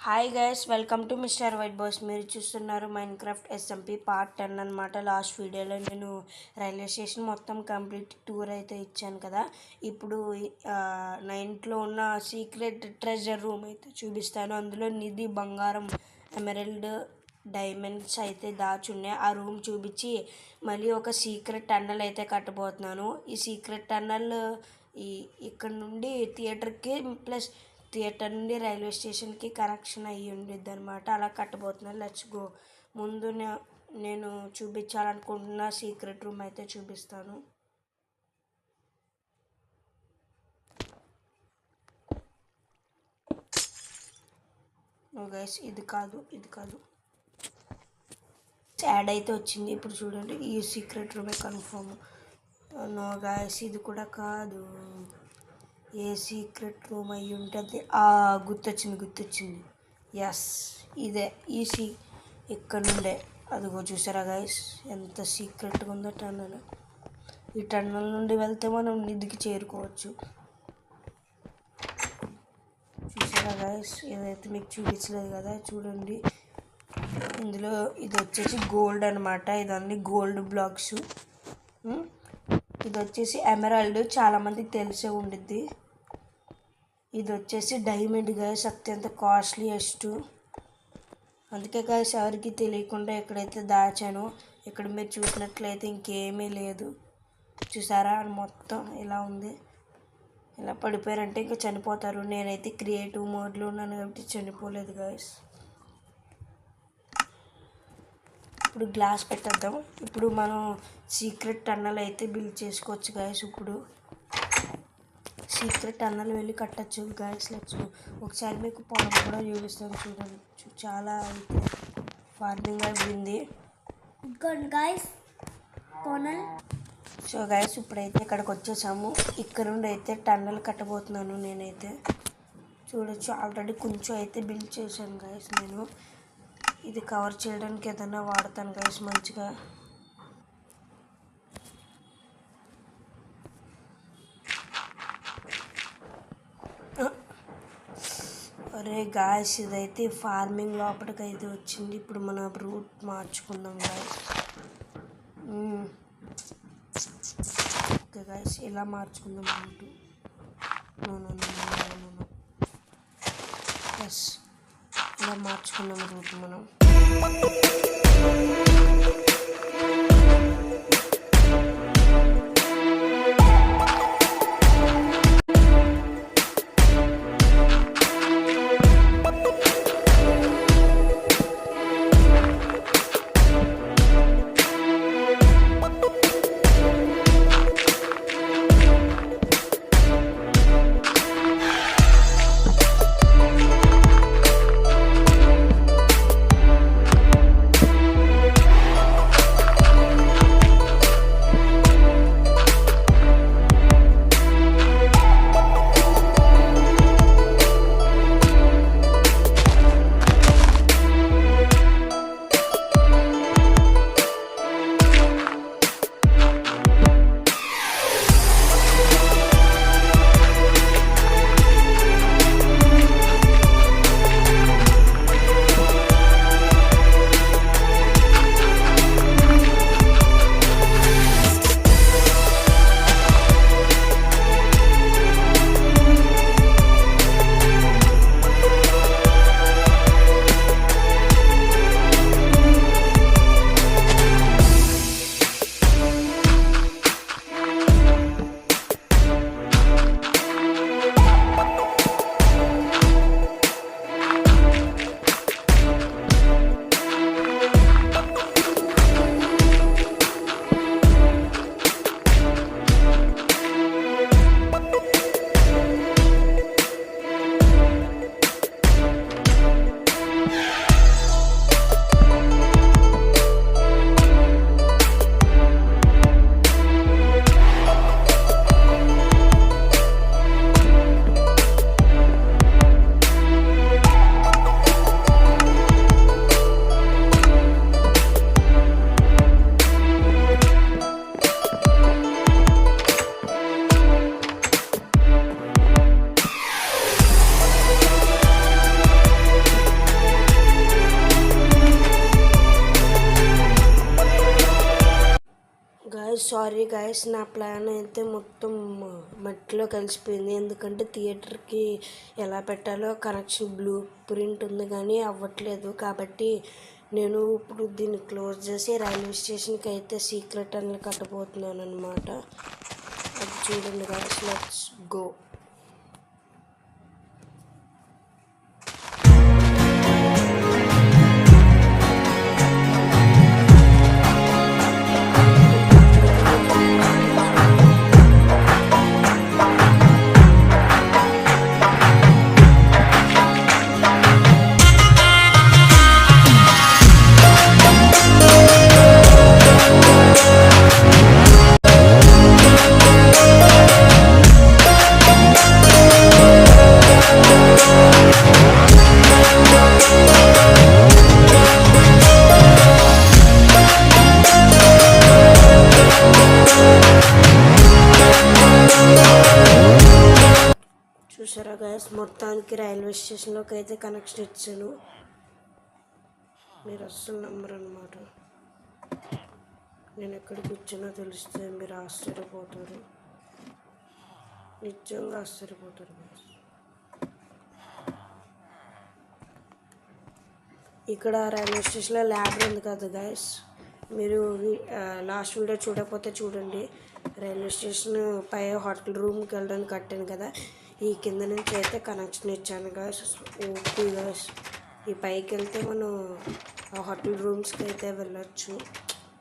Hi guys, welcome to mister white boss. మీరు చూస్తున్నారు Minecraft SMP part 10 అనమాట. Last వీడియోలో నేను రైల్వే స్టేషన్ మొత్తం కంప్లీట్ టూర్ అయితే ఇచ్చాను కదా. ఇప్పుడు నా ఇంట్లో ఉన్న సీక్రెట్ ట్రెజర్ రూమ్ అయితే చూపిస్తాను. అందులో నిధి, బంగారం, ఎమరల్డ్, డైమండ్స్ అయితే దాచున్నాయి. ఆ రూమ్ చూపించి మళ్ళీ ఒక సీక్రెట్ టన్నల్ అయితే కట్టబోతున్నాను. ఈ సీక్రెట్ టన్నల్ ఇక్కడ నుండి థియేటర్కి ప్లస్ థియేటర్ నుండి రైల్వే స్టేషన్కి కనెక్షన్ అయ్యి ఉండిద్ది అనమాట. అలా కట్టబోతున్నాను. Let's go. ముందు నేను చూపించాలనుకుంటున్న సీక్రెట్ రూమ్ అయితే చూపిస్తాను. నో గైస్, ఇది కాదు యాడ్ అయితే వచ్చింది. ఇప్పుడు చూడండి, ఈ సీక్రెట్ రూమే కన్ఫర్మ్. నో గైస్, ఇది కూడా కాదు. ఏ సీక్రెట్ రూమ్ అయ్యి ఉంటుంది? గుర్తొచ్చింది. ఎస్, ఇదే. ఇక్కడ నుండే అదిగో చూసారా గైస్, ఎంత సీక్రెట్గా ఉందో టన్నల్. ఈ టన్నల్ నుండి వెళ్తే మనం నిధికి చేరుకోవచ్చు. చూసారా గైస్, ఏదైతే మీకు చూపించలేదు కదా, చూడండి. ఇందులో ఇది వచ్చేసి గోల్డ్ అనమాట. ఇదన్నీ గోల్డ్ బ్లాక్స్. ఇది వచ్చేసి ఎమరాల్డ్, చాలామందికి తెలిసే ఉండిద్ది. ఇది వచ్చేసి డైమండ్ గైస్, అత్యంత కాస్ట్లీయెస్ట్. అందుకే గైస్ ఎవరికి తెలియకుండా ఎక్కడైతే దాచానో ఇక్కడ మీరు చూసినట్లయితే ఇంకేమీ లేదు. చూసారా, మొత్తం ఇలా ఉంది. ఇలా పడిపోయారంటే ఇంకా చనిపోతారు. నేనైతే క్రియేటివ్ మోడ్లో ఉన్నాను కాబట్టి చనిపోలేదు గైస్. ఇప్పుడు గ్లాస్ పెట్టేద్దాం. ఇప్పుడు మనం సీక్రెట్ టన్నల్ అయితే బిల్డ్ చేసుకోవచ్చు గైస్. ఇప్పుడు సీక్రెట్ టన్నల్ వెళ్ళి కట్టచ్చు గైస్. Let's go. ఒకసారి మీకు పొలం కూడా చూపిస్తాను చూడండి. చాలా అయితే ఫార్మింగ్ అయిపోయింది గైస్ టన్నల్. సో గైస్, ఇప్పుడైతే ఇక్కడికి వచ్చేసాము. ఇక్కడ నుండి అయితే టన్నల్ కట్టబోతున్నాను నేనైతే. చూడొచ్చు, ఆల్రెడీ కొంచెం అయితే బిల్డ్ చేశాను గైస్. నేను ఇది కవర్ చేయడానికి ఏదైనా వాడతాను గైస్ మంచిగా. అరే గాయస్, ఇదైతే ఫార్మింగ్ లోపలికి అయితే వచ్చింది. ఇప్పుడు మన రూట్ మార్చుకుందాం గాయస్. ఓకే గాయస్, ఇలా మార్చుకుందాం రూట్. ఎస్, ఇలా మార్చుకుందాం రూట్ మనం. సారీ గాయస్, నా ప్లాన్ అయితే మొత్తం మట్టిలో కలిసిపోయింది. ఎందుకంటే థియేటర్కి ఎలా పెట్టాలో కనెక్షన్ బ్లూ ప్రింట్ ఉంది కానీ అవ్వట్లేదు. కాబట్టి నేను ఇప్పుడు దీన్ని క్లోజ్ చేసి రైల్వే స్టేషన్కి అయితే సీక్రెట్ అని కట్టబోతున్నాను అనమాట. అది చూడండి గాయస్, లెట్స్ గో. చూసారా గాయస్, మొత్తానికి రైల్వే స్టేషన్లోకి అయితే కనెక్షన్ ఇచ్చాను. మీరు అస్సలు నమ్మరు అనమాట. నేను ఎక్కడికి వచ్చానో తెలిస్తే మీరు ఆశ్చర్యపోతారు, నిజంగా ఆశ్చర్యపోతారు గాయస్. ఇక్కడ రైల్వే స్టేషన్లో ల్యాబ్ ఉంది కదా గాయస్, మీరు లాస్ట్ వీడియో చూడకపోతే చూడండి. రైల్వే స్టేషన్ పై హోటల్ రూమ్కి వెళ్ళడానికి కట్టాను కదా, ఈ కింద నుంచి అయితే కనెక్షన్ ఇచ్చాను గాయస్. ఓకే గాయస్, ఈ పైకి వెళ్తే మనం ఆ హోటల్ రూమ్స్కి అయితే వెళ్ళొచ్చు.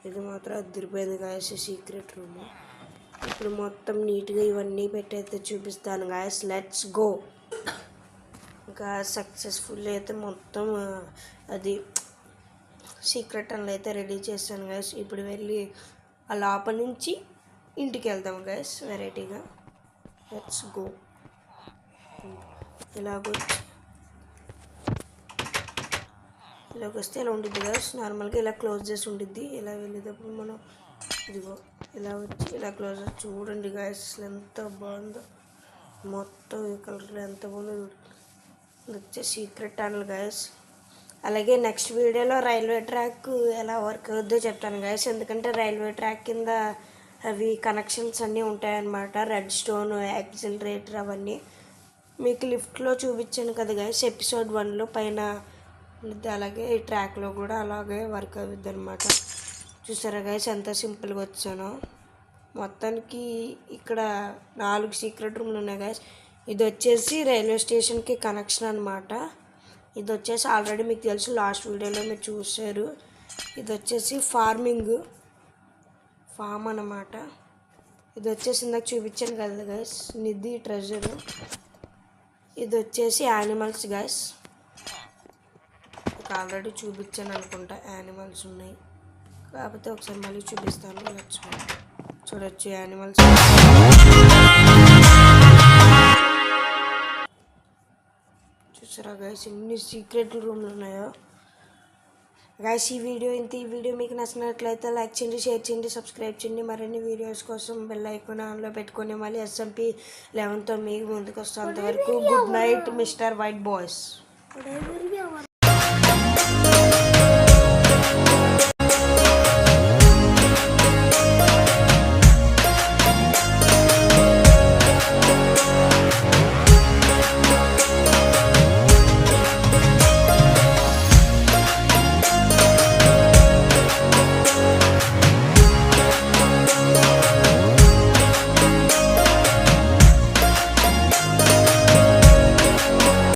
ఇది మాత్రం అదిరిపోయింది గాయస్, సీక్రెట్ రూమ్. ఇప్పుడు మొత్తం నీట్గా ఇవన్నీ పెట్టి అయితే చూపిస్తాను గాయస్. Let's go. ఇంకా సక్సెస్ఫుల్ అయితే మొత్తం అది సీక్రెట్ అని అయితే రెడీ చేశాను గాయస్. ఇప్పుడు వెళ్ళి ఆ లోపల నుంచి ఇంటికి వెళ్దాం గాయస్ వెరైటీగా. Let's go. ఇలాగొస్తే ఇలా ఉంటుంది గాయస్. నార్మల్గా ఇలా క్లోజ్ చేసి ఉంటుంది. ఇలా వెళ్ళేటప్పుడు మనం ఇదిగో ఇలా వచ్చి ఇలా క్లోజ్ చేసి చూడండి గాయస్, ఎంత బాగుందో. మొత్తం ఈ కలర్లో ఎంత బాగుందో. ఇది వచ్చే సీక్రెట్ టనల్ గాయస్. అలాగే నెక్స్ట్ వీడియోలో రైల్వే ట్రాక్ ఎలా వర్క్ అవుద్దో చెప్తాను గాయస్. ఎందుకంటే రైల్వే ట్రాక్ కింద అవి కనెక్షన్స్ అన్నీ ఉంటాయన్నమాట. రెడ్ స్టోన్, యాక్సిలరేటర్ అవన్నీ మీకు లిఫ్ట్లో చూపించాను కదా గైస్ ఎపిసోడ్ 1లో పైన. అలాగే ఈ ట్రాక్లో కూడా అలాగే వర్క్ అవుద్ది అనమాట. చూసారా గైస్ ఎంత సింపుల్గా వచ్చానో. మొత్తానికి ఇక్కడ 4 సీక్రెట్ రూమ్లు ఉన్నాయి గైస్. ఇది వచ్చేసి రైల్వే స్టేషన్కి కనెక్షన్ అనమాట. ఇది వచ్చేసి ఆల్రెడీ మీకు తెలుసు, లాస్ట్ వీడియోలో మీరు చూసారు. ఇది వచ్చేసి ఫామ్ అన్నమాట. ఇది వచ్చేసి ఇందాక చూపించాను కదా గైస్, నిధి ట్రెజర్. ఇది వచ్చేసి యానిమల్స్ గైస్, ఆల్రెడీ చూపించాను అనుకుంటా. యానిమల్స్ ఉన్నాయి కాకపోతే ఒకసారి మళ్ళీ చూపిస్తాను. చూడొచ్చు యానిమల్స్. చూసారా గైస్ ఎన్ని సీక్రెట్ రూమ్లు ఉన్నాయో. గైస్ ఈ వీడియో మీకు నచ్చినట్లయితే లైక్ చేయండి, షేర్ చేయండి, సబ్స్క్రైబ్ చేయండి. మరిన్ని వీడియోస్ కోసం బెల్ ఐకాన్ ఆన్లో పెట్టుకొని మళ్ళీ SMP 11తో మీకు ముందుకు వస్తాం. అంతవరకు good night mister white boys.